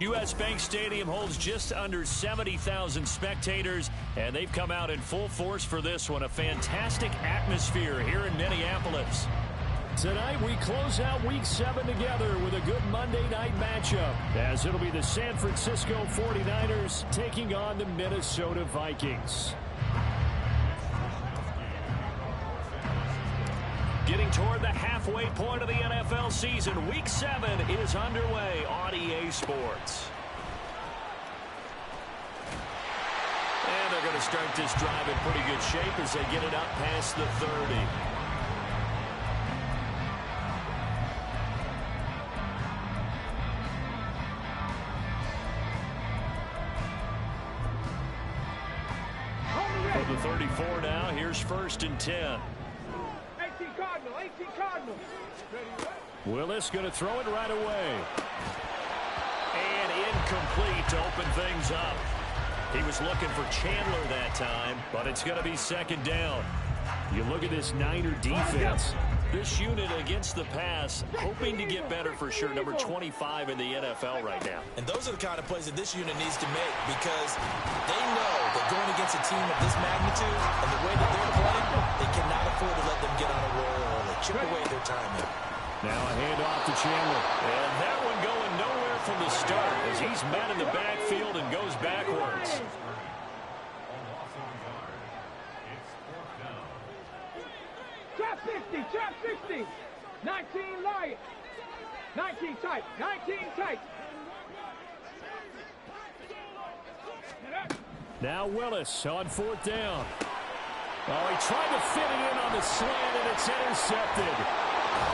U.S. Bank Stadium holds just under 70,000 spectators, and they've come out in full force for this one. A fantastic atmosphere here in Minneapolis. Tonight we close out Week 7 together with a good Monday night matchup, as it'll be the San Francisco 49ers taking on the Minnesota Vikings. Getting toward the halfway point of the NFL season, Week 7 is underway on EA Sports. And they're going to start this drive in pretty good shape as they get it up past the 30. For the 34 now, here's 1st and 10. Willis going to throw it right away. And incomplete to open things up. He was looking for Chandler that time, but it's going to be 2nd down. You look at this Niner defense. This unit against the pass, hoping to get better for sure. Number 25 in the NFL right now. And those are the kind of plays that this unit needs to make, because they know that going against a team of this magnitude and the way that they're playing, they cannot afford to let them get on a roll early. Chip away their timing. Now a handoff to Chandler. And that one going nowhere from the start as he's met in the backfield and goes backwards. Trap 60, trap 60. 19 Lions. 19 tight, 19 tight. Now Willis on 4th down. Oh, he tried to fit it in on the slant, and it's intercepted.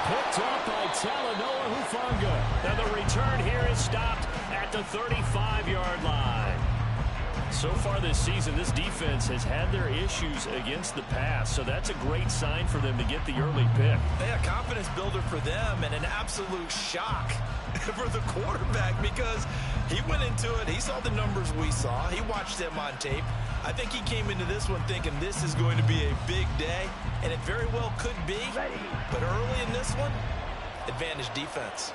Picked up by Talanoa Hufanga. And the return here is stopped at the 35-yard line. So far this season, this defense has had their issues against the pass, so that's a great sign for them to get the early pick. Yeah, confidence builder for them, and an absolute shock for the quarterback, because he went into it, he saw the numbers we saw, he watched them on tape. I think he came into this one thinking this is going to be a big day, and it very well could be, but early in this one, advantage defense.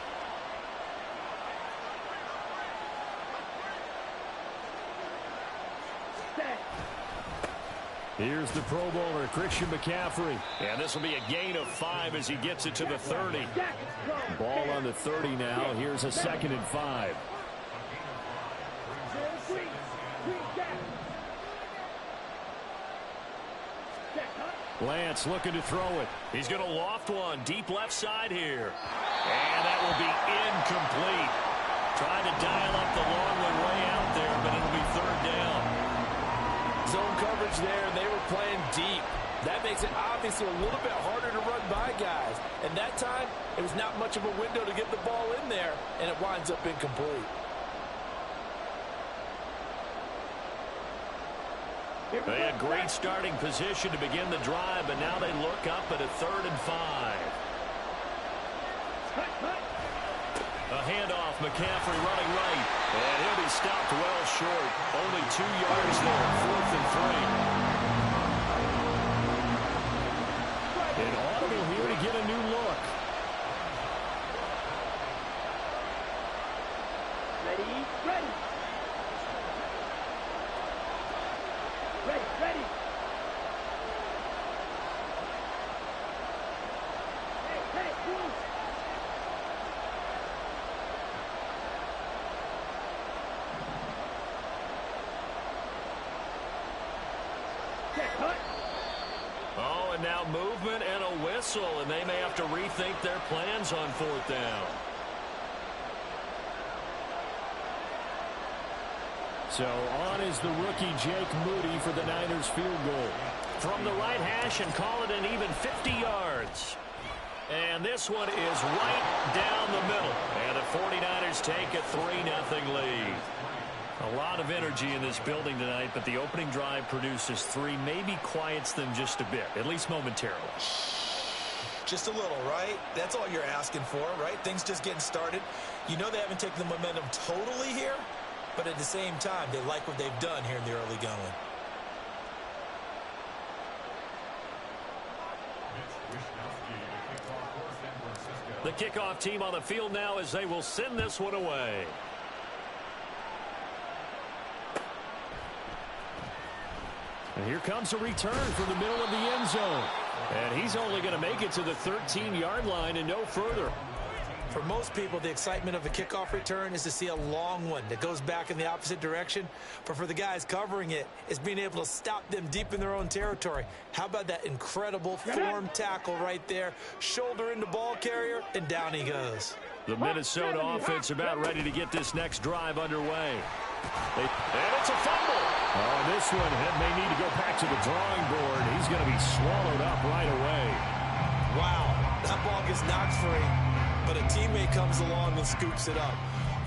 Here's the Pro Bowler, Christian McCaffrey. And this will be a gain of 5 as he gets it to the 30. Ball on the 30 now. Here's a 2nd and 5. Lance looking to throw it. He's going to loft one deep left side here. And that will be incomplete. Trying to dial up the long one way out there, but it'll be 3rd down. Zone coverage there, and they were playing deep. That makes it obviously a little bit harder to run by guys. And that time, it was not much of a window to get the ball in there, and it winds up incomplete. They had great starting position to begin the drive, but now they look up at a 3rd and 5. A handoff, McCaffrey running right, and he'll be stopped well short. Only 2 yards there, 4th and 3. An audible here to get a new look. Ready, ready. Ready, ready. Hey, hey, move. Oh, and now movement and a whistle, and they may have to rethink their plans on 4th down. So on is the rookie Jake Moody for the Niners field goal. From the right hash and call it an even 50 yards. And this one is right down the middle. And the 49ers take a 3-0 lead. A lot of energy in this building tonight, but the opening drive produces 3, maybe quiets them just a bit, at least momentarily. Just a little, right? That's all you're asking for, right? Things just getting started. You know they haven't taken the momentum totally here, but at the same time, they like what they've done here in the early going. The kickoff team on the field now as they will send this one away. And here comes a return from the middle of the end zone. And he's only going to make it to the 13-yard line and no further. For most people, the excitement of a kickoff return is to see a long one that goes back in the opposite direction. But for the guys covering it, it's being able to stop them deep in their own territory. How about that incredible form tackle right there? Shoulder into ball carrier, and down he goes. The Minnesota offense about ready to get this next drive underway. And it's a fumble. Oh, this one may need to go back to the drawing board. He's going to be swallowed up right away. Wow, that ball gets knocked free, but a teammate comes along and scoops it up.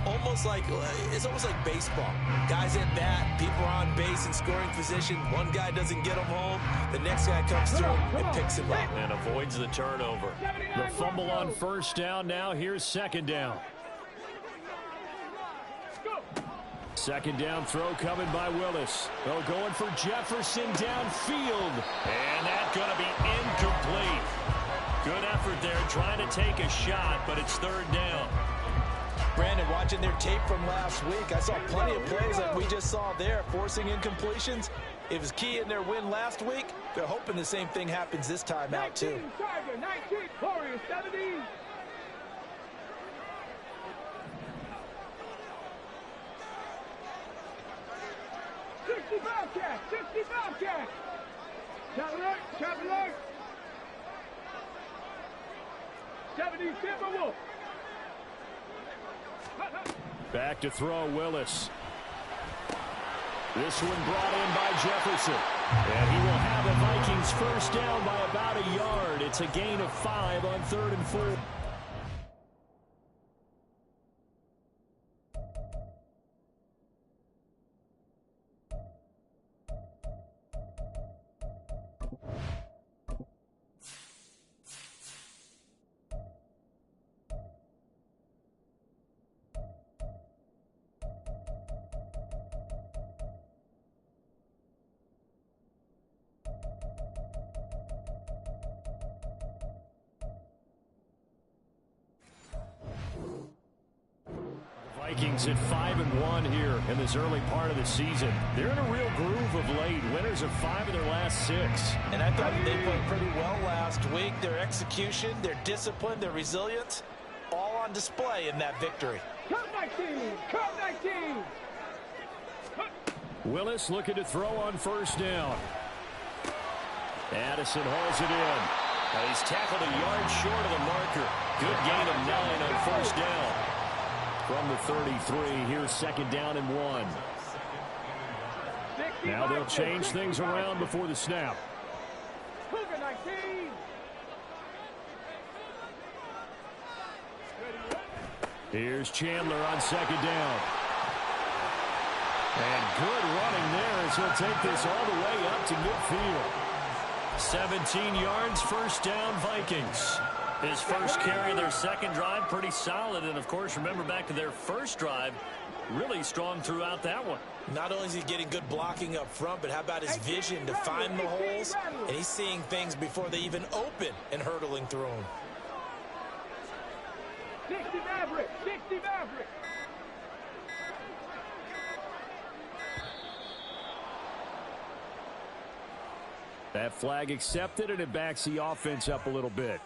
It's almost like baseball. Guys at bat, people are on base in scoring position. One guy doesn't get him home. The next guy comes through and picks him up. And avoids the turnover. The fumble on first down. Now here's second down. Second down throw coming by Willis. Oh, going for Jefferson downfield. And that's going to be incomplete. Good effort there trying to take a shot, but it's third down. Brandon, watching their tape from last week, I saw plenty of plays like we just saw there, forcing incompletions. It was key in their win last week. They're hoping the same thing happens this time out, too. 19 Tiger, 19 Warriors, 70. Bobcat, 60 Bobcat. Chop alert. 70 Timberwolf. Back to throw, Willis. This one brought in by Jefferson. And he will have the Vikings first down by about a yard. It's a gain of 5 on 3rd and 4. Vikings at 5-1 here in this early part of the season. They're in a real groove of late. Winners of 5 of their last 6. And I thought they played pretty well last week. Their execution, their discipline, their resilience, all on display in that victory. Come 19. Willis looking to throw on first down. Addison hauls it in. He's tackled a yard short of the marker. Good gain of 9 on first down. From the 33, here's second down and 1. Now they'll change things around before the snap. Cougar 19. Here's Chandler on second down. And good running there as he'll take this all the way up to midfield. 17 yards, first down, Vikings. His first carry of their second drive, pretty solid. And, of course, remember back to their first drive, really strong throughout that one. Not only is he getting good blocking up front, but how about his vision to find the holes? And he's seeing things before they even open and hurdling through them. 60 Maverick. That flag accepted, and it backs the offense up a little bit.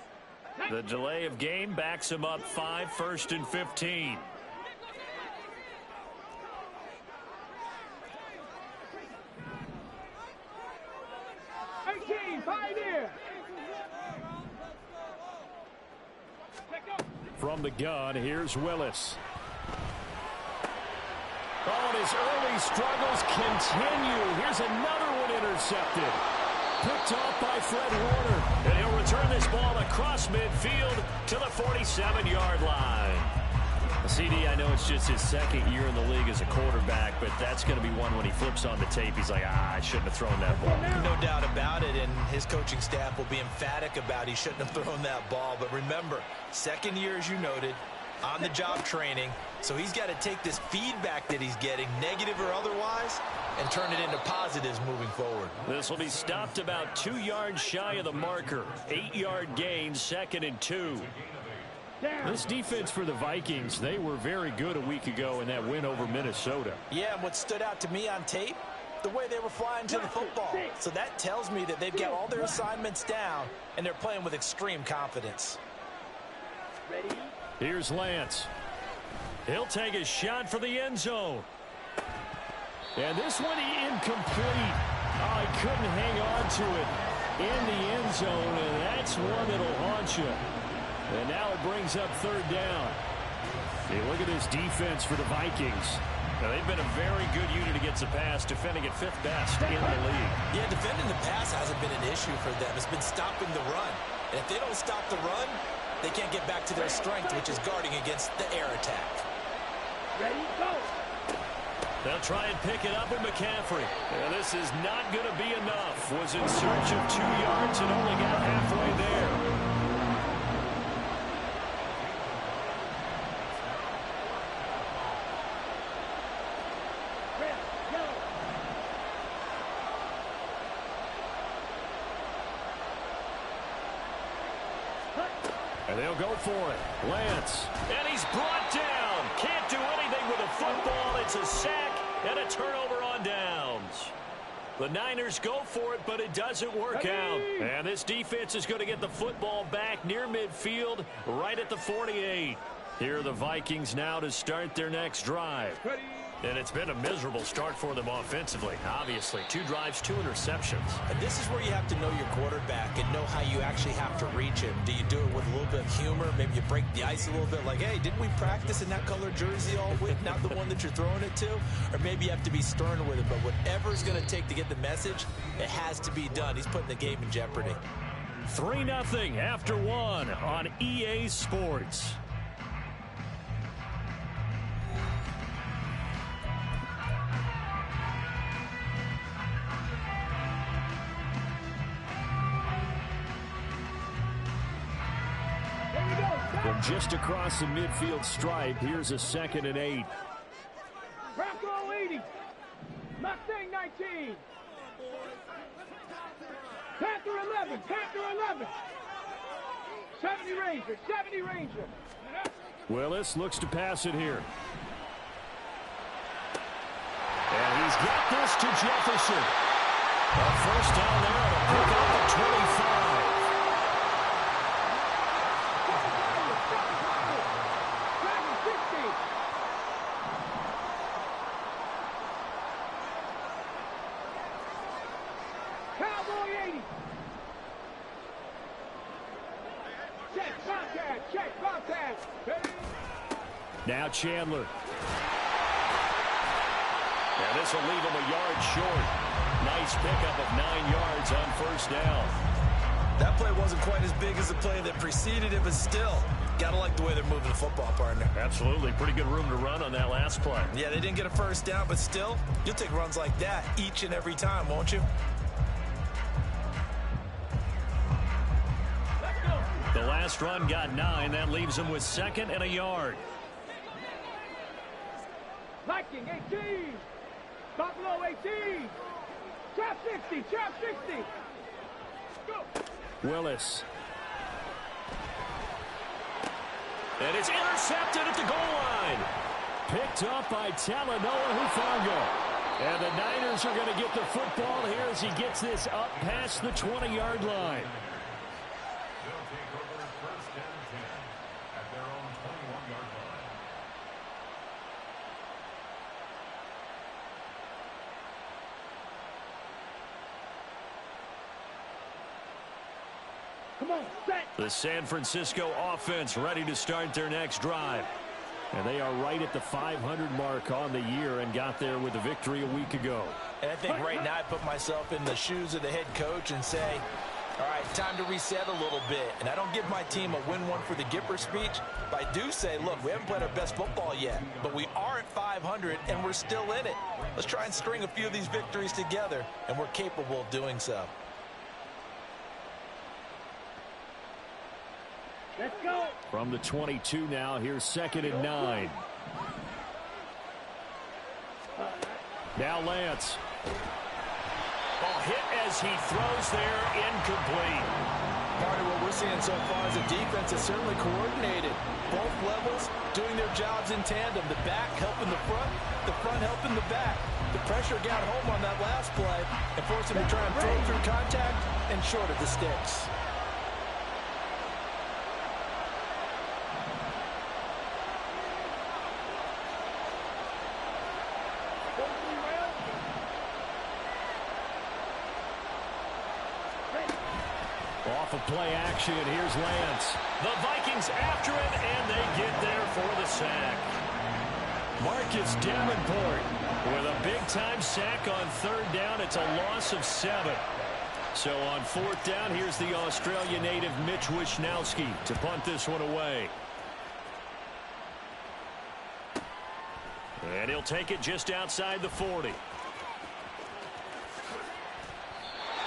The delay of game backs him up 5, 1st and 15. Pioneer. From the gun, here's Willis. Oh, and his early struggles continue. Here's another one intercepted. Picked off by Fred Warner. And he'll return this ball across midfield to the 47-yard line. CD, I know it's just his second year in the league as a quarterback, but that's going to be one when he flips on the tape. He's like, I shouldn't have thrown that ball. No doubt about it, and his coaching staff will be emphatic about he shouldn't have thrown that ball. But remember, second year, as you noted, on-the-job training. So he's got to take this feedback that he's getting, negative or otherwise, and turn it into positives moving forward. This will be stopped about 2 yards shy of the marker. 8-yard gain, 2nd and 2. This defense for the Vikings, they were very good a week ago in that win over Minnesota. Yeah, and what stood out to me on tape, the way they were flying to the football. So that tells me that they've got all their assignments down, and they're playing with extreme confidence. Here's Lance. He'll take a shot for the end zone. And this one incomplete. Oh, he couldn't hang on to it in the end zone, and that's one that'll haunt you. And now it brings up third down. Hey, look at this defense for the Vikings. Now, they've been a very good unit against the pass, defending at 5th best in the league. Yeah, defending the pass hasn't been an issue for them. It's been stopping the run. And if they don't stop the run, they can't get back to their strength, which is guarding against the air attack. Ready, go. They'll try and pick it up with McCaffrey. And this is not going to be enough. Was in search of 2 yards and only got halfway there. And they'll go for it. Lance. And he's brought down. Can't do anything with a football. It's a sack and a turnover on downs. The Niners go for it, but it doesn't work out. And this defense is going to get the football back near midfield, right at the 48. Here are the Vikings now to start their next drive. And it's been a miserable start for them offensively. Obviously, 2 drives, 2 interceptions. And this is where you have to know your quarterback and know how you actually have to reach him. Do you do it with a little bit of humor? Maybe you break the ice a little bit like, hey, didn't we practice in that color jersey all week? Not the one that you're throwing it to? Or maybe you have to be stern with it. But whatever it's going to take to get the message, it has to be done. He's putting the game in jeopardy. 3-0 after 1 on EA Sports. From just across the midfield stripe, here's a 2nd and 8. Bronco 80. Mustang 19. Panther 11. Panther 11. 70 Ranger. 70 Ranger. Willis looks to pass it here. And he's got this to Jefferson. A first down there to pick up the 25. Now Chandler. And this will leave him a yard short. Nice pickup of 9 yards on first down. That play wasn't quite as big as the play that preceded it, but still, gotta like the way they're moving the football, partner. Absolutely. Pretty good room to run on that last play. Yeah, they didn't get a first down, but still, you'll take runs like that each and every time, won't you? The last run got 9. That leaves him with 2nd and a yard. Viking 18. Buffalo 18. Trap 60. Trap 60. Go. Willis. And it's intercepted at the goal line. Picked up by Talanoa Hufanga. And the Niners are going to get the football here as he gets this up past the 20-yard line. The San Francisco offense ready to start their next drive. And they are right at the 500 mark on the year and got there with a victory a week ago. And I think right now I put myself in the shoes of the head coach and say, all right, time to reset a little bit. And I don't give my team a win one for the Gipper speech, but I do say, look, we haven't played our best football yet, but we are at 500 and we're still in it. Let's try and string a few of these victories together, and we're capable of doing so. Let's go. From the 22 now, here's 2nd and 9. Now Lance. Ball hit as he throws there, incomplete. part of what we're seeing so far is the defense is certainly coordinated. Both levels doing their jobs in tandem. The back helping the front helping the back. The pressure got home on that last play and forced him to try and throw through contact and short of the sticks. Off of play action, here's Lance. The Vikings after it, and they get there for the sack. Marcus Davenport with a big-time sack on third down. It's a loss of 7. So on fourth down, here's the Australia native Mitch Wishnowsky to punt this one away. And he'll take it just outside the 40.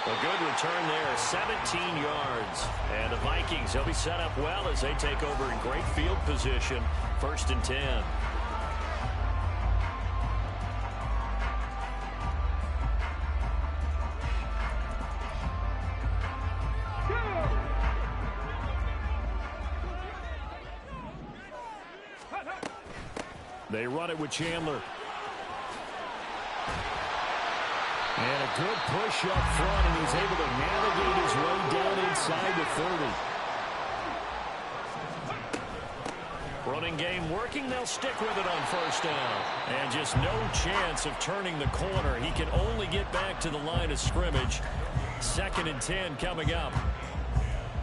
A good return there, 17 yards. And the Vikings, they'll be set up well as they take over in great field position. 1st and 10. They run it with Chandler. And a good push up front, and he's able to navigate his way down inside the 30. Running game working. They'll stick with it on 1st down. And just no chance of turning the corner. He can only get back to the line of scrimmage. 2nd and 10 coming up.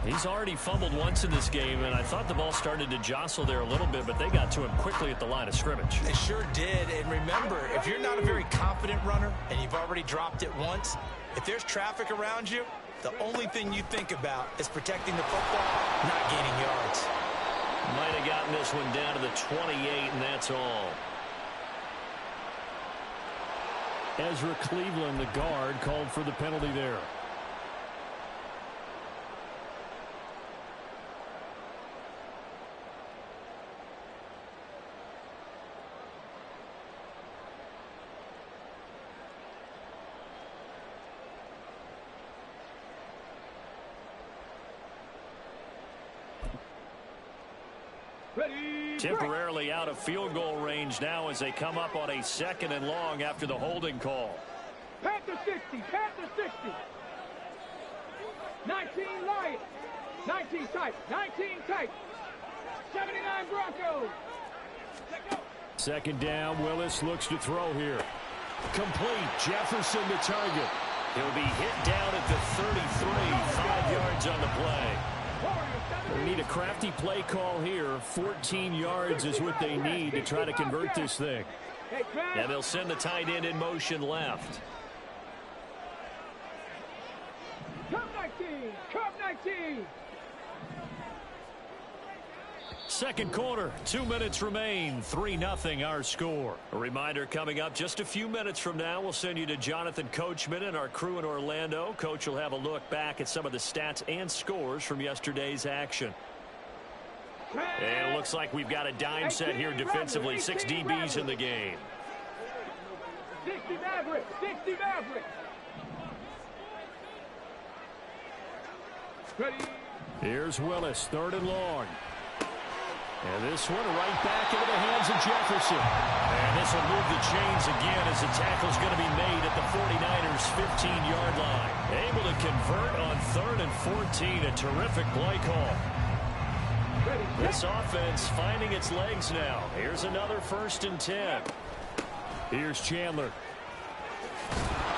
He's already fumbled once in this game, and I thought the ball started to jostle there a little bit, but they got to him quickly at the line of scrimmage. They sure did. And remember, if you're not a very confident runner and you've already dropped it once, if there's traffic around you, the only thing you think about is protecting the football, not gaining yards. Might have gotten this one down to the 28, and that's all. Ezra Cleveland, the guard, called for the penalty there. Temporarily out of field goal range now as they come up on a 2nd and long after the holding call. Panther 60, Panther 60. 19 Lions. 19 tight, 19 tight. 79 Broncos. Let's go. 2nd down, Willis looks to throw here. Complete, Jefferson to target. He'll be hit down at the 33, 5 yards on the play. They need a crafty play call here. 14 yards is what they need to try to convert this thing. And they'll send the tight end in motion left. Cup 19, Cup 19. 2nd quarter, 2 minutes remain. 3-0 our score. A reminder coming up just a few minutes from now. We'll send you to Jonathan Coachman and our crew in Orlando. Coach will have a look back at some of the stats and scores from yesterday's action. And it looks like we've got a dime set here defensively. 6 DBs in the game. 60 Maverick, 60 Maverick. Ready. Here's Willis, 3rd and long. And this one right back into the hands of Jefferson. And this will move the chains again as the tackle's going to be made at the 49ers' 15-yard line. Able to convert on 3rd and 14. A terrific play call. This offense finding its legs now. Here's another 1st and 10. Here's Chandler.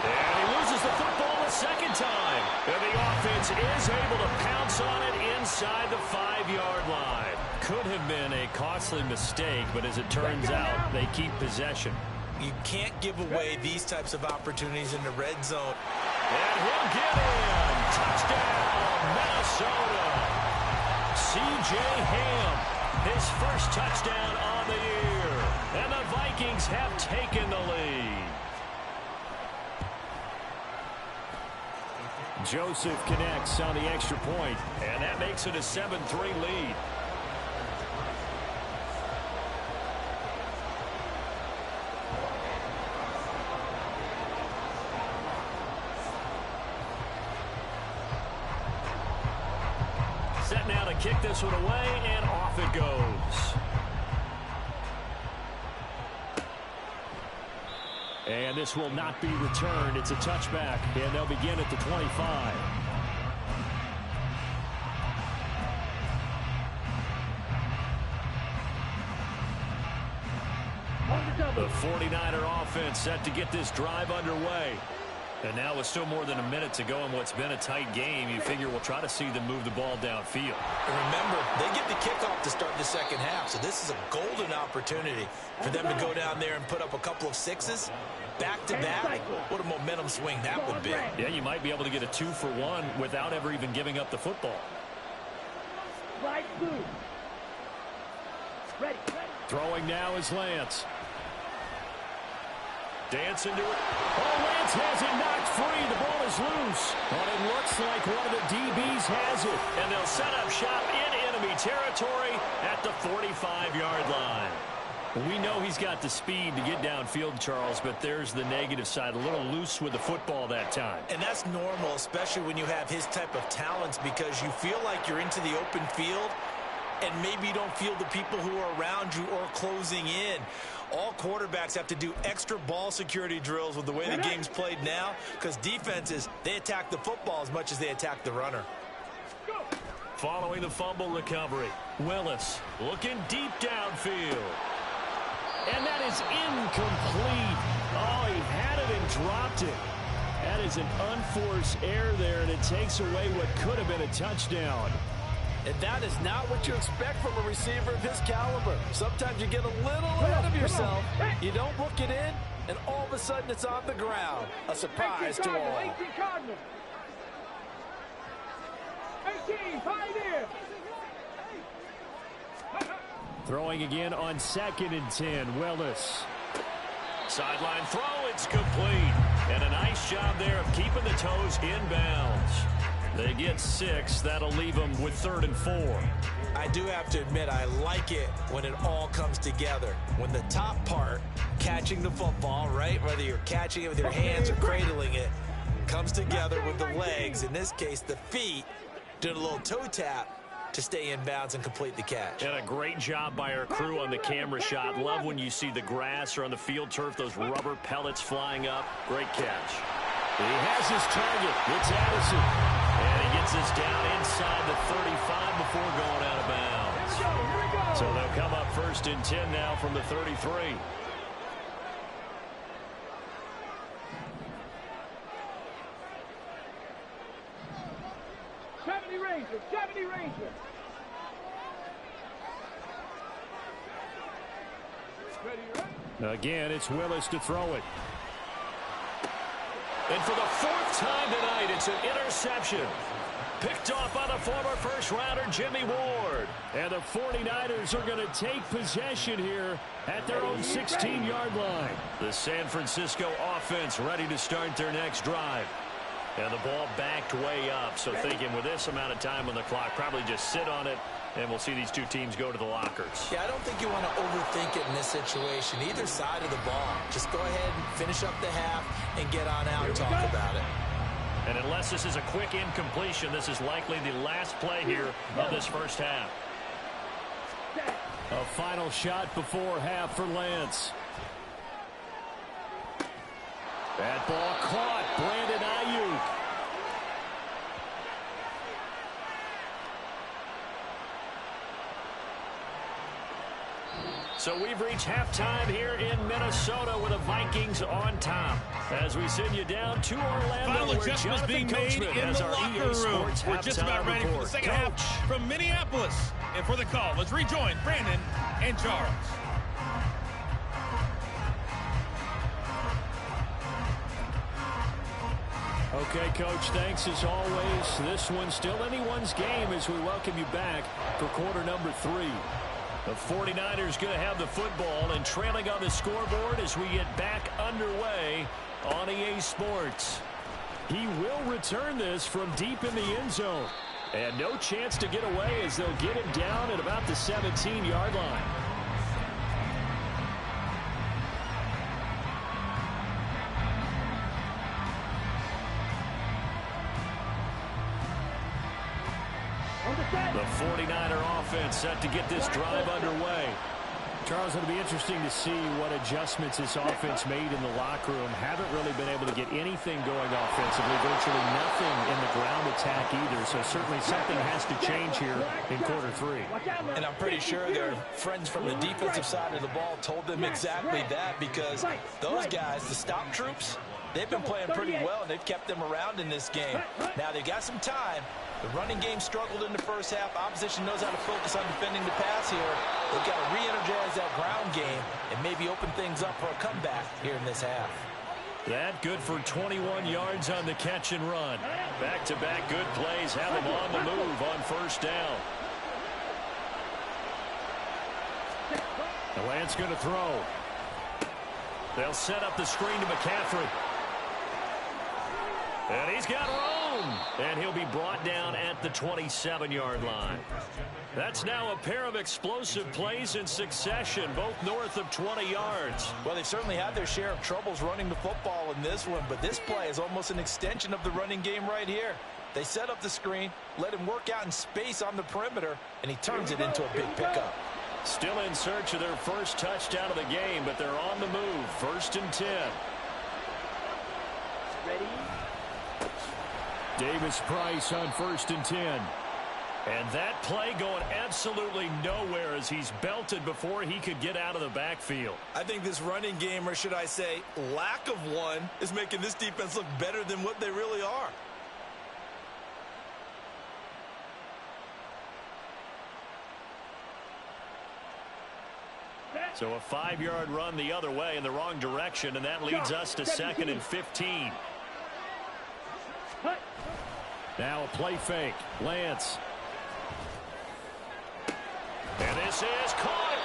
And he loses the football a 2nd time. And the offense is able to pounce on it inside the 5-yard line. Could have been a costly mistake, but as it turns out, they keep possession. You can't give away these types of opportunities in the red zone. And he'll get in. Touchdown, Minnesota. C.J. Ham, his first touchdown on the year. And the Vikings have taken the lead. Joseph connects on the extra point, and that makes it a 7-3 lead. kick this one away, and off it goes. And this will not be returned. It's a touchback, and they'll begin at the 25. The 49er offense set to get this drive underway. And now with still more than a minute to go in what's been a tight game, you figure we'll try to see them move the ball downfield. And remember, they get the kickoff to start the second half, so this is a golden opportunity for them to go down there and put up a couple of sixes back-to-back. What a momentum swing that would be. Yeah, you might be able to get a 2-for-1 without ever even giving up the football. Right blue. Ready. Throwing now is Lance. Dance into it. Oh, Lance has it knocked free. The ball is loose. But it looks like one of the DBs has it. And they'll set up shop in enemy territory at the 45-yard line. We know he's got the speed to get downfield, Charles, but there's the negative side. A little loose with the football that time. And that's normal, especially when you have his type of talents, because you feel like you're into the open field and maybe you don't feel the people who are around you or closing in. All quarterbacks have to do extra ball security drills with the way the game's played now, because defenses, they attack the football as much as they attack the runner. Following the fumble recovery, Willis looking deep downfield. And that is incomplete. Oh, he had it and dropped it. That is an unforced error there, and it takes away what could have been a touchdown. And that is not what you expect from a receiver of his caliber. Sometimes you get a little ahead of yourself. You don't book it in, and all of a sudden it's on the ground. A surprise to all. 18 Cardinals. 18 Pioneer. Throwing again on 2nd and 10, Willis. Sideline throw, it's complete. And a nice job there of keeping the toes inbounds. They get 6. That'll leave them with 3rd and 4. I do have to admit, I like it when it all comes together. When the top part, catching the football, right, whether you're catching it with your hands or cradling it, comes together with the legs, in this case the feet, doing a little toe tap to stay in bounds and complete the catch. And a great job by our crew on the camera shot. Love when you see the grass or on the field turf, those rubber pellets flying up. Great catch. He has his target. It's Addison. And he gets this down inside the 35 before going out of bounds. So they'll come up 1st and 10 now from the 33. Ranger, 70 Ranger. Ready, right? Again, it's Willis to throw it. And for the 4th time tonight, it's an interception. Picked off by the former first-rounder Jimmy Ward. And the 49ers are going to take possession here at their own 16-yard line. The San Francisco offense ready to start their next drive. And the ball backed way up, so thinking with this amount of time on the clock, probably just sit on it, and we'll see these two teams go to the lockers. Yeah, I don't think you want to overthink it in this situation. Either side of the ball. Just go ahead and finish up the half and get on out and talk about it. And unless this is a quick incompletion, this is likely the last play here of this first half. A final shot before half for Lance. That ball caught. Brandon Ayuk. So we've reached halftime here in Minnesota with the Vikings on top. As we send you down to Orlando, final where adjustments Jonathan being made Coachman in has the our locker EA room. Sports We're just about ready for the report. second Coach. half from Minneapolis. And for the call, let's rejoin Brandon and Charles. Okay, Coach, thanks as always. This one's still anyone's game as we welcome you back for quarter number 3. The 49ers going to have the football and trailing on the scoreboard as we get back underway on EA Sports. He will return this from deep in the end zone. And no chance to get away as they'll get him down at about the 17-yard line. The 49er offense set to get this drive underway. Charles, it'll be interesting to see what adjustments this offense made in the locker room. Haven't really been able to get anything going offensively, virtually nothing in the ground attack either. So certainly something has to change here in quarter three. And I'm pretty sure their friends from the defensive side of the ball told them exactly that, because those guys, the stop troops, they've been playing pretty well, and they've kept them around in this game. Now, they've got some time. The running game struggled in the first half. Opposition knows how to focus on defending the pass here. They've got to re-energize that ground game and maybe open things up for a comeback here in this half. That good for 21 yards on the catch and run. Back-to-back good plays have them on the move on first down. The Lance going to throw. They'll set up the screen to McCaffrey. And he's got room. And he'll be brought down at the 27-yard line. That's now a pair of explosive plays in succession, both north of 20 yards. Well, they've certainly had their share of troubles running the football in this one, but this play is almost an extension of the running game right here. They set up the screen, let him work out in space on the perimeter, and he turns it into a big pickup. Still in search of their first touchdown of the game, but they're on the move. 1st and 10. Ready? Davis Price on 1st and 10. And that play going absolutely nowhere as he's belted before he could get out of the backfield. I think this running game, or should I say lack of one, is making this defense look better than what they really are. So a 5-yard run the other way in the wrong direction, and that leads us to 2nd and 15. Now a play fake. Lance. And this is caught.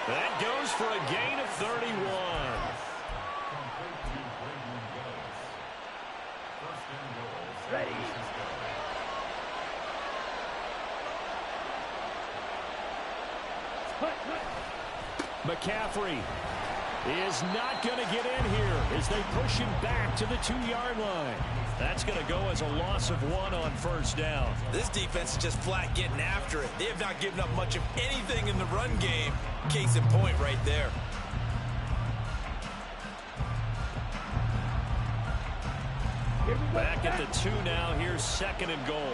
That goes for a gain of 31. Ready? McCaffrey is not going to get in here as they push him back to the 2-yard line. That's going to go as a loss of 1 on first down. This defense is just flat getting after it. They have not given up much of anything in the run game. Case in point right there. Back at the 2 now. Here's 2nd and goal.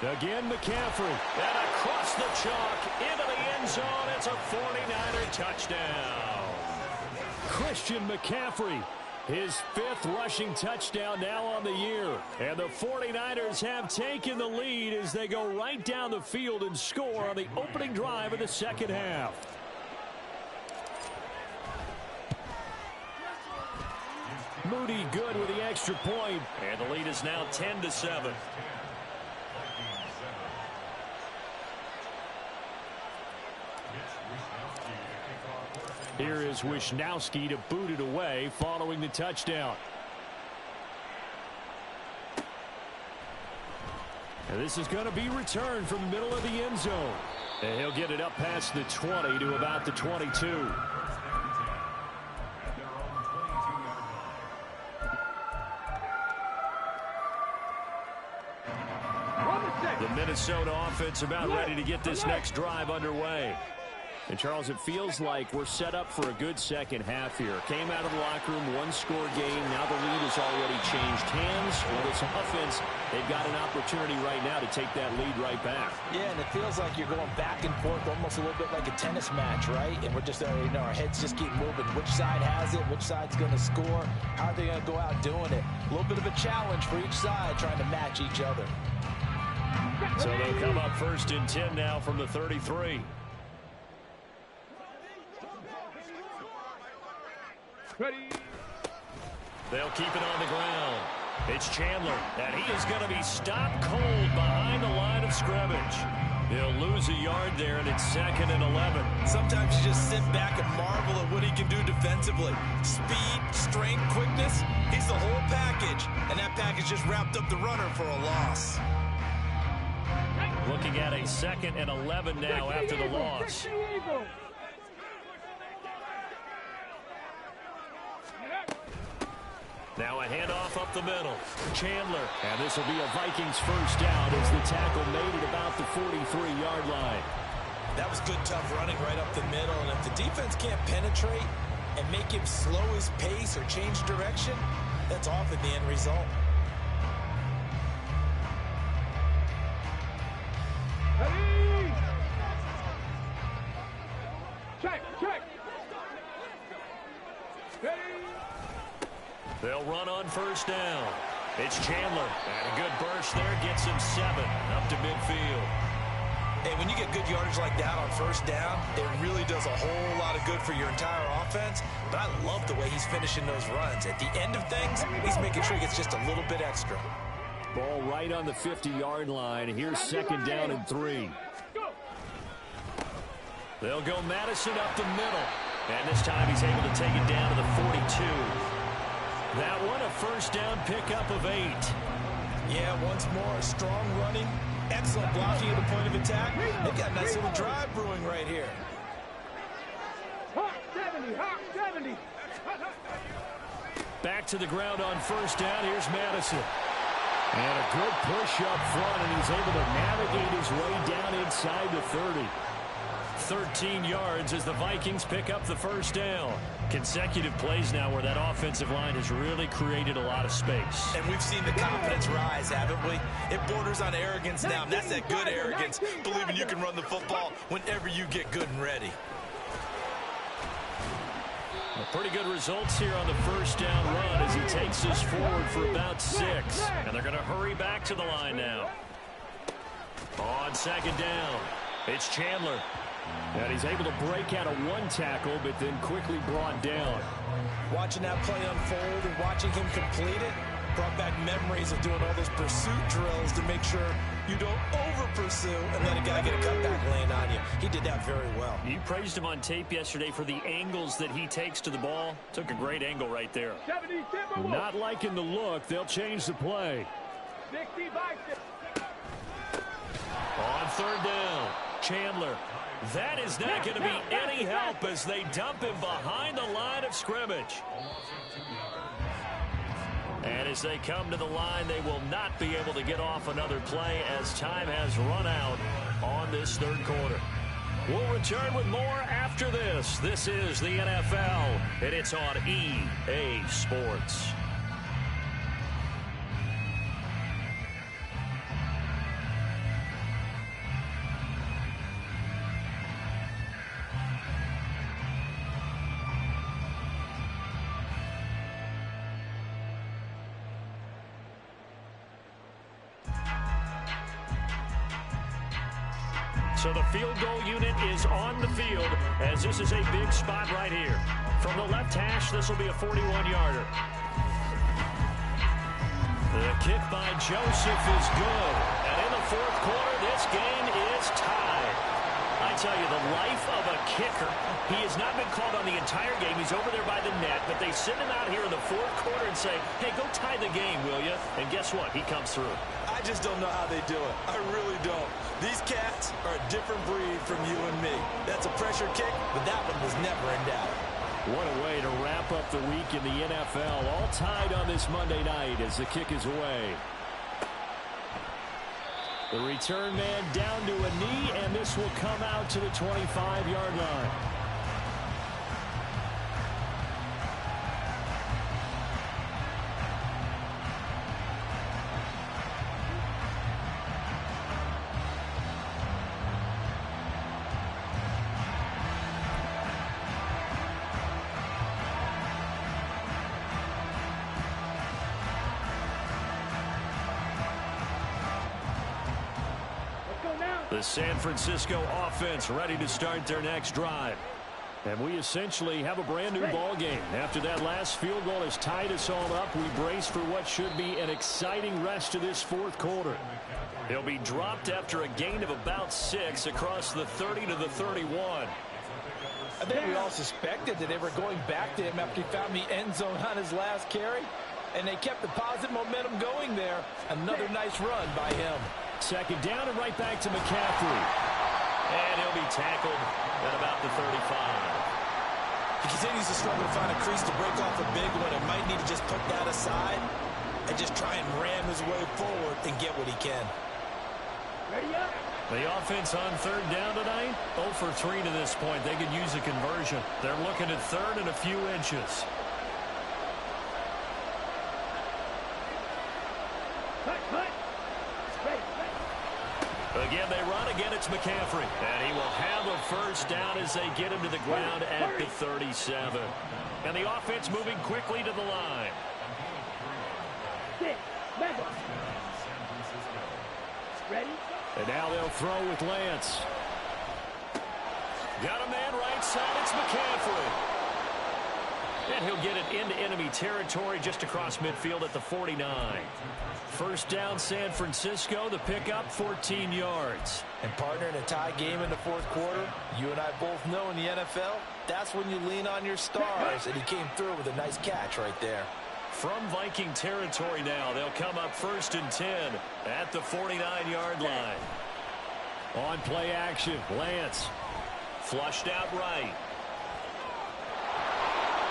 Again, McCaffrey. And across the chalk into the end zone. It's a 49er touchdown. Christian McCaffrey, his 5th rushing touchdown now on the year. And the 49ers have taken the lead as they go right down the field and score on the opening drive of the second half. Moody good with the extra point. And the lead is now 10-7. Here is Wisnowski to boot it away following the touchdown. And this is going to be returned from the middle of the end zone. And he'll get it up past the 20 to about the 22. The Minnesota offense about ready to get this next drive underway. And, Charles, it feels like we're set up for a good second half here. Came out of the locker room, 1-score game. Now the lead has already changed hands. With this offense, they've got an opportunity right now to take that lead right back. Yeah, and it feels like you're going back and forth almost a little bit like a tennis match, right? And we're just, our heads just keep moving. Which side has it? Which side's going to score? How are they going to go out doing it? A little bit of a challenge for each side trying to match each other. So they'll come up 1st and 10 now from the 33. Ready? They'll keep it on the ground. It's Chandler, and he is going to be stopped cold behind the line of scrimmage. They'll lose a yard there, and it's 2nd and 11. Sometimes you just sit back and marvel at what he can do defensively. Speed, strength, quickness, he's the whole package. And that package just wrapped up the runner for a loss. Looking at a 2nd and 11 now after the loss. Now Handoff up the middle. Chandler. And this will be a Vikings first down as the tackle made at about the 43-yard line. That was good, tough running right up the middle. And if the defense can't penetrate and make him slow his pace or change direction, that's often the end result. Ready. Check. Ready. They'll run on first down. It's Chandler. And a good burst there gets him 7 up to midfield. Hey, when you get good yardage like that on first down, it really does a whole lot of good for your entire offense. But I love the way he's finishing those runs. At the end of things, he's making sure he gets just a little bit extra. Ball right on the 50-yard line. Here's second down and 3. They'll go Madison up the middle. And this time he's able to take it down to the 42. That one a first down pickup of 8. Yeah, once more, strong running. Excellent blocking at the point of attack. They've got a nice little drive brewing right here. Hawk 70. Back to the ground on first down. Here's Madison. And a good push up front, and he's able to navigate his way down inside the 30. 13 yards as the Vikings pick up the first down. Consecutive plays now where that offensive line has really created a lot of space. And we've seen the confidence rise, haven't we? It borders on arrogance now. That's that good arrogance, believing you can run the football whenever you get good and ready. Pretty good results here on the first down run as he takes us forward for about 6. And they're going to hurry back to the line now. On second down, it's Chandler. And he's able to break out of one tackle, but then quickly brought down. Watching that play unfold and watching him complete it brought back memories of doing all those pursuit drills to make sure you don't over-pursue and let a guy get a cutback lane on you. He did that very well. You praised him on tape yesterday for the angles that he takes to the ball. Took a great angle right there. 70, Not liking the look. They'll change the play. 65. On third down, Chandler. That is not going to be any help as they dump him behind the line of scrimmage. And as they come to the line, they will not be able to get off another play as time has run out on this third quarter. We'll return with more after this. This is the NFL, and it's on EA Sports. So the field goal unit is on the field as this is a big spot right here. From the left hash, this will be a 41-yarder. The kick by Joseph is good. And in the fourth quarter, this game is tied. I tell you, the life of a kicker. He has not been called on the entire game. He's over there by the net, but they send him out here in the fourth quarter and say, hey, go tie the game, will you? And guess what? He comes through. I just don't know how they do it. I really don't. These cats are a different breed from you and me. That's a pressure kick, but that one was never in doubt. What a way to wrap up the week in the NFL. All tied on this Monday night as the kick is away. The return man down to a knee, and this will come out to the 25-yard line. The San Francisco offense ready to start their next drive. And we essentially have a brand new ball game. After that last field goal has tied us all up, we brace for what should be an exciting rest of this fourth quarter. They'll be dropped after a gain of about 6 across the 30 to the 31. I think we all suspected that they were going back to him after he found the end zone on his last carry. And they kept the positive momentum going there. Another nice run by him. Second down and right back to McCaffrey. And he'll be tackled at about the 35. He continues to struggle to find a crease to break off a big one and might need to just put that aside and just try and ram his way forward and get what he can. Ready up. The offense on third down tonight, 0 for 3 to this point. They could use a conversion. They're looking at third and a few inches. Cut. Ready. Again, they run. Again, it's McCaffrey. And he will have a first down as they get him to the ground at the 37. And the offense moving quickly to the line. Ready. And now they'll throw with Lance. Got a man right side. It's McCaffrey. And he'll get it into enemy territory just across midfield at the 49. First down, San Francisco. The pickup, 14 yards. And partner, in a tie game in the fourth quarter, you and I both know in the NFL, that's when you lean on your stars. And he came through with a nice catch right there. From Viking territory now, they'll come up 1st and 10 at the 49-yard line. On play action, Lance flushed out right.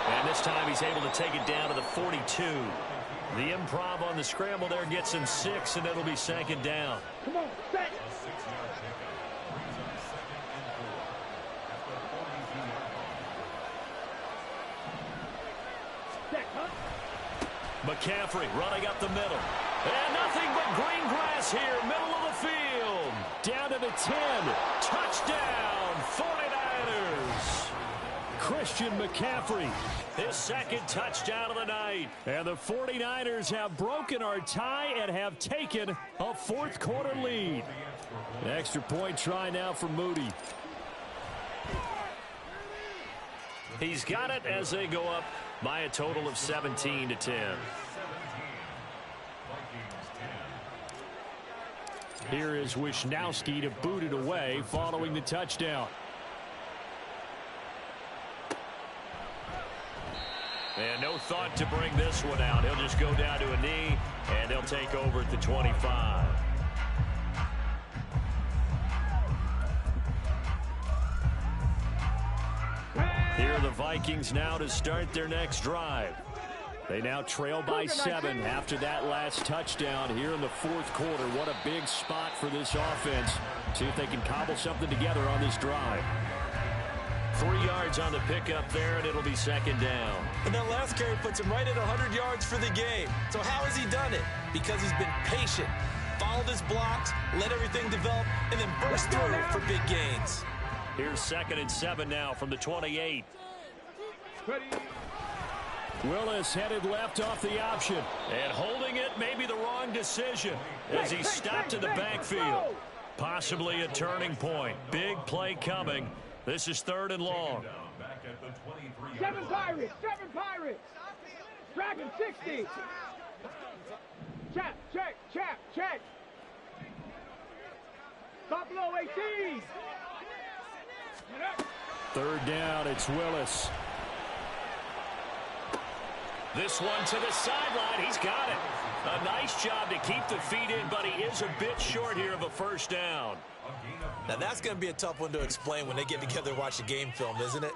And this time he's able to take it down to the 42. The improv on the scramble there gets him 6, and it'll be 2nd down. Come on, set. McCaffrey running up the middle. And nothing but green grass here, middle of the field. Down to the 10. Touchdown, 49ers. Christian McCaffrey, his 2nd touchdown of the night. And the 49ers have broken our tie and have taken a 4th quarter lead. An extra point try now for Moody. He's got it as they go up by a total of 17 to 10. Here is Wisnowski to boot it away following the touchdown. And no thought to bring this one out. He'll just go down to a knee, and they'll take over at the 25. Here are the Vikings now to start their next drive. They now trail by 7 after that last touchdown here in the 4th quarter. What a big spot for this offense. See if they can cobble something together on this drive. 3 yards on the pickup there, and it'll be 2nd down. And that last carry puts him right at 100 yards for the game. So how has he done it? Because he's been patient, followed his blocks, let everything develop, and then burst through for big gains. Here's 2nd and 7 now from the 28. Ready. Willis headed left off the option. And holding it may be the wrong decision as he stopped in the backfield. Possibly a turning point. Big play coming. This is 3rd and long. 7 Pirates. Dragon 60. Check. Buffalo 18. 3rd down, it's Willis. This one to the sideline. He's got it. A nice job to keep the feet in, but he is a bit short here of a first down. Now, that's going to be a tough one to explain when they get together and watch the game film, isn't it?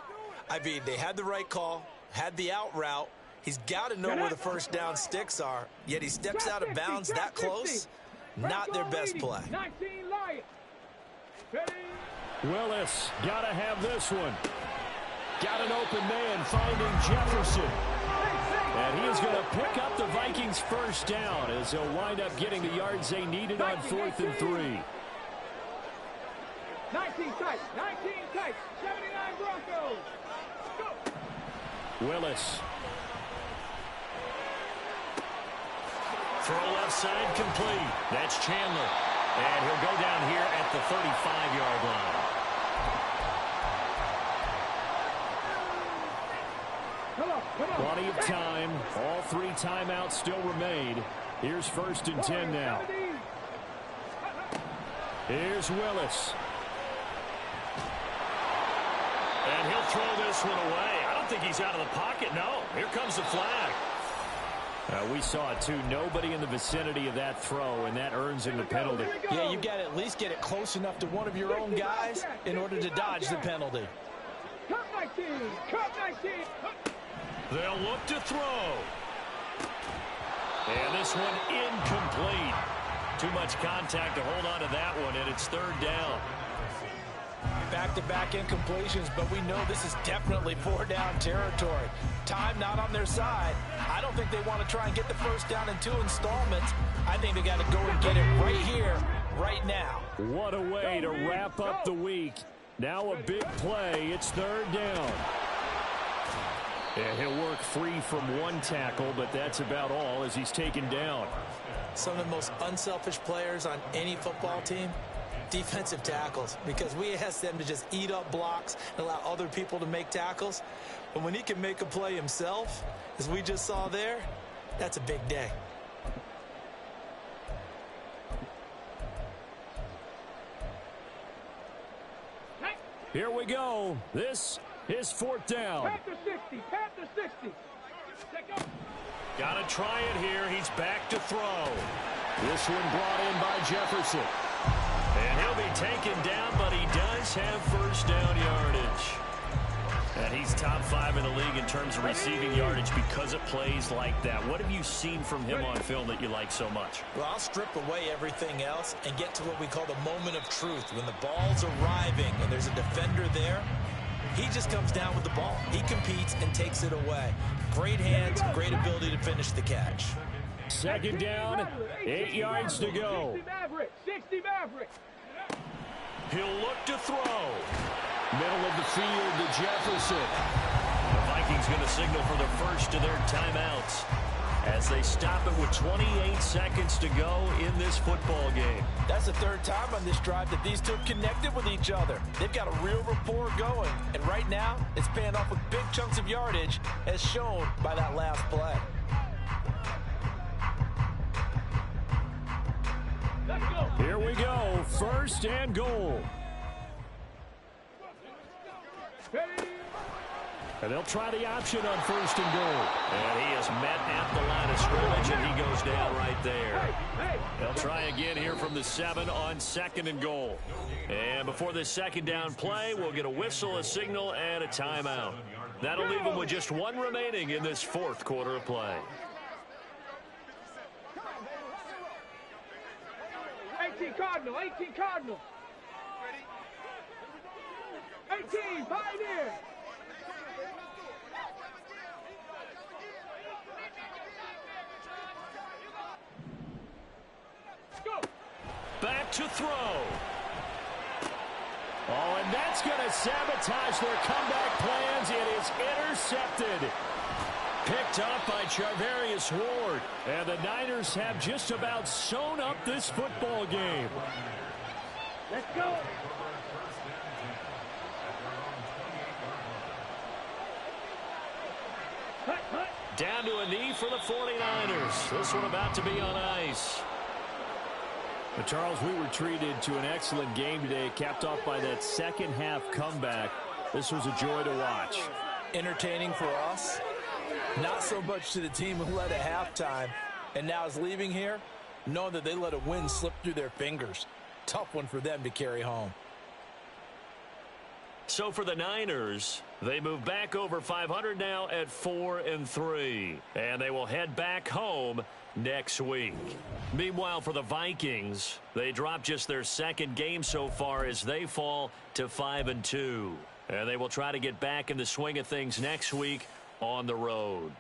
I mean, they had the right call, had the out route. He's got to know where the first down sticks are, yet he steps out of bounds that close. Not their best play. 19 Lions. Ready. Willis got to have this one. Got an open man finding Jefferson. And he is going to pick up the Vikings' first down as they'll wind up getting the yards they needed on 4th and 3. 19 tight. 79 Broncos. Go. Willis. Throw left side complete. That's Chandler. And he'll go down here at the 35-yard line. Plenty of time. All 3 timeouts still remain. Here's 1st and 10 now. Here's Willis. And he'll throw this one away. I don't think he's out of the pocket. No. Here comes the flag. We saw it, too. Nobody in the vicinity of that throw, and that earns him the penalty. Yeah, you've got to at least get it close enough to one of your own guys in order to dodge the penalty. 19. Cut 19. They'll look to throw. And this one incomplete. Too much contact to hold on to that one, and it's third down. Back-to-back incompletions, but we know this is definitely four-down territory. Time not on their side. I don't think they want to try and get the first down in 2 installments. I think they got to go and get it right here, right now. What a way to wrap up the week. Now a big play. It's third down. And he'll work free from one tackle, but that's about all as he's taken down. Some of the most unselfish players on any football team, defensive tackles, because we ask them to just eat up blocks and allow other people to make tackles. But when he can make a play himself, as we just saw there, that's a big day. Here we go. This is fourth down. Panther 60. Panther 60. Got to try it here. He's back to throw. This one brought in by Jefferson. And he'll be taken down, but he does have first down yardage. And he's top 5 in the league in terms of receiving yardage because of plays like that. What have you seen from him on film that you like so much? Well, I'll strip away everything else and get to what we call the moment of truth. When the ball's arriving and there's a defender there, he just comes down with the ball. He competes and takes it away. Great hands, great ability to finish the catch. Second down, 8 yards to go. 60 Maverick. 60 Maverick. He'll look to throw. Middle of the field to Jefferson. The Vikings going to signal for the first of their timeouts as they stop it with 28 seconds to go in this football game. That's the third time on this drive that these two have connected with each other. They've got a real rapport going, and right now it's paying off with big chunks of yardage as shown by that last play. Let's go. Here we go, first and goal. And they'll try the option on first and goal. And he is met at the line of scrimmage, and he goes down right there. They'll try again here from the 7 on second and goal. And before this second down play, we'll get a whistle, a signal, and a timeout. That'll leave them with just 1 remaining in this fourth quarter of play. 18 Cardinal. 18 Cardinal. 18 Pioneer. Back to throw. Oh, and that's going to sabotage their comeback plans. It is intercepted. Picked up by Charvarius Ward. And the Niners have just about sewn up this football game. Let's go. Down to a knee for the 49ers. This one about to be on ice. But Charles, we were treated to an excellent game today, capped off by that second half comeback. This was a joy to watch. Entertaining for us, not so much to the team who led at halftime and now is leaving here, knowing that they let a win slip through their fingers. Tough one for them to carry home. So for the Niners, they move back over 500 now at 4-3. And they will head back home next week. Meanwhile, for the Vikings, they drop just their second game so far as they fall to 5-2. And they will try to get back in the swing of things next week on the road.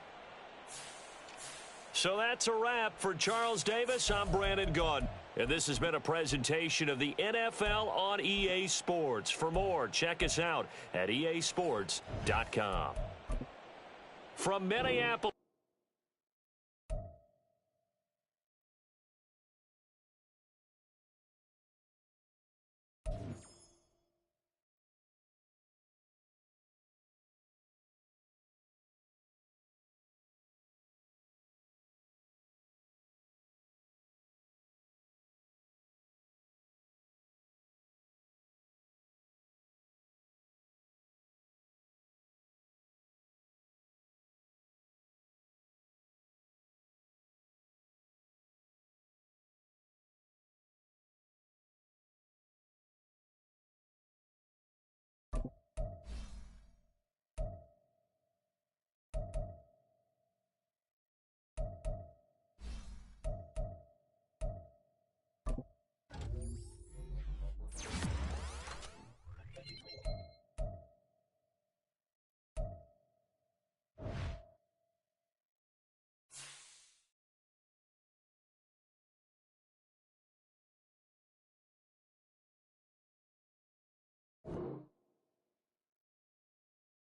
So that's a wrap for Charles Davis. I'm Brandon Gaudin. And this has been a presentation of the NFL on EA Sports. For more, check us out at easports.com. From Minneapolis.